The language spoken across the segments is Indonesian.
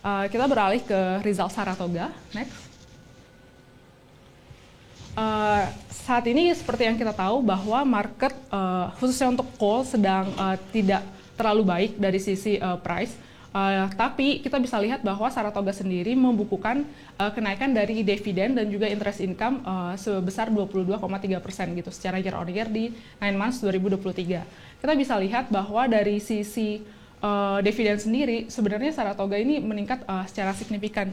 Kita beralih ke result Saratoga. Next. Saat ini seperti yang kita tahu bahwa market khususnya untuk coal sedang tidak terlalu baik dari sisi price. Tapi kita bisa lihat bahwa Saratoga sendiri membukukan kenaikan dari dividen dan juga interest income sebesar 22,3% gitu secara year on year di 9 months 2023. Kita bisa lihat bahwa dari sisi dividen sendiri sebenarnya Saratoga ini meningkat secara signifikan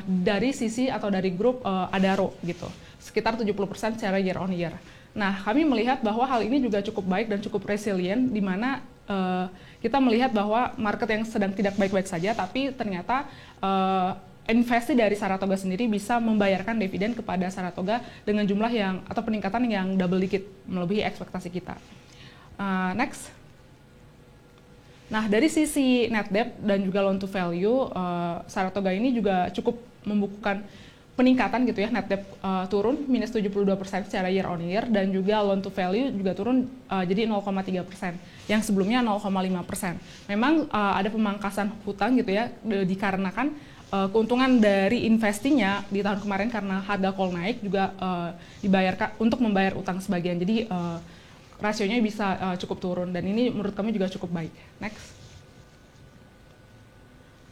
dari sisi atau dari grup Adaro gitu, sekitar 70% secara year on year. Nah, kami melihat bahwa hal ini juga cukup baik dan cukup resilient, di mana kita melihat bahwa market yang sedang tidak baik-baik saja, tapi ternyata investasi dari Saratoga sendiri bisa membayarkan dividen kepada Saratoga dengan jumlah yang atau peningkatan yang double digit, melebihi ekspektasi kita. Next. Nah, dari sisi net debt dan juga loan to value, Saratoga ini juga cukup membukukan peningkatan gitu ya, net debt turun minus 72% secara year on year, dan juga loan to value juga turun jadi 0,3%, yang sebelumnya 0,5%. Memang ada pemangkasan hutang gitu ya, dikarenakan keuntungan dari investinya di tahun kemarin karena harga coal naik juga dibayarkan untuk membayar utang sebagian. Jadi rasionya bisa cukup turun, dan ini menurut kami juga cukup baik. Next.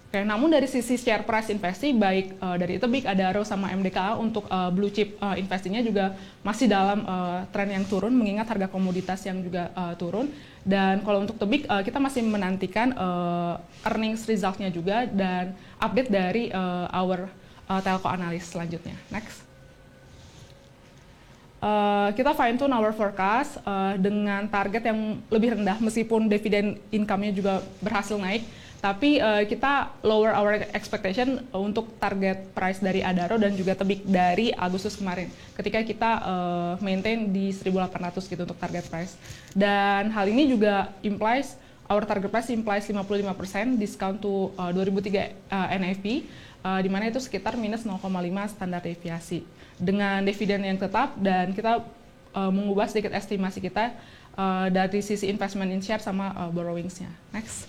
Oke, namun dari sisi share price investasi baik dari Tebik, Adaro, sama MDKA untuk blue chip investasinya juga masih dalam tren yang turun mengingat harga komoditas yang juga turun. Dan kalau untuk Tebik kita masih menantikan earnings resultnya juga dan update dari our telco analyst selanjutnya. Next. Kita fine tune our forecast dengan target yang lebih rendah meskipun dividen income-nya juga berhasil naik, tapi kita lower our expectation untuk target price dari Adaro dan juga Tebik dari Agustus kemarin ketika kita maintain di 1.800 gitu untuk target price. Dan hal ini juga implies our target price implies 55% discount to 2003 NAV, di mana itu sekitar minus 0,5 standar deviasi dengan dividen yang tetap, dan kita mengubah sedikit estimasi kita dari sisi investment in share sama borrowings-nya. Next.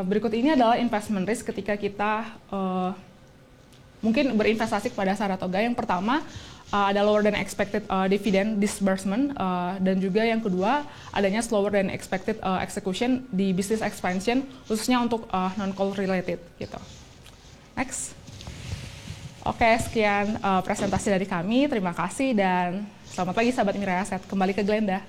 Berikut ini adalah investment risk ketika kita mungkin berinvestasi kepada Saratoga. Yang pertama ada lower than expected dividend disbursement, dan juga yang kedua adanya slower than expected execution di business expansion khususnya untuk non-coal related gitu. Next. Oke, sekian presentasi dari kami. Terima kasih dan selamat pagi sahabat Mirai Aset. Kembali ke Glenda.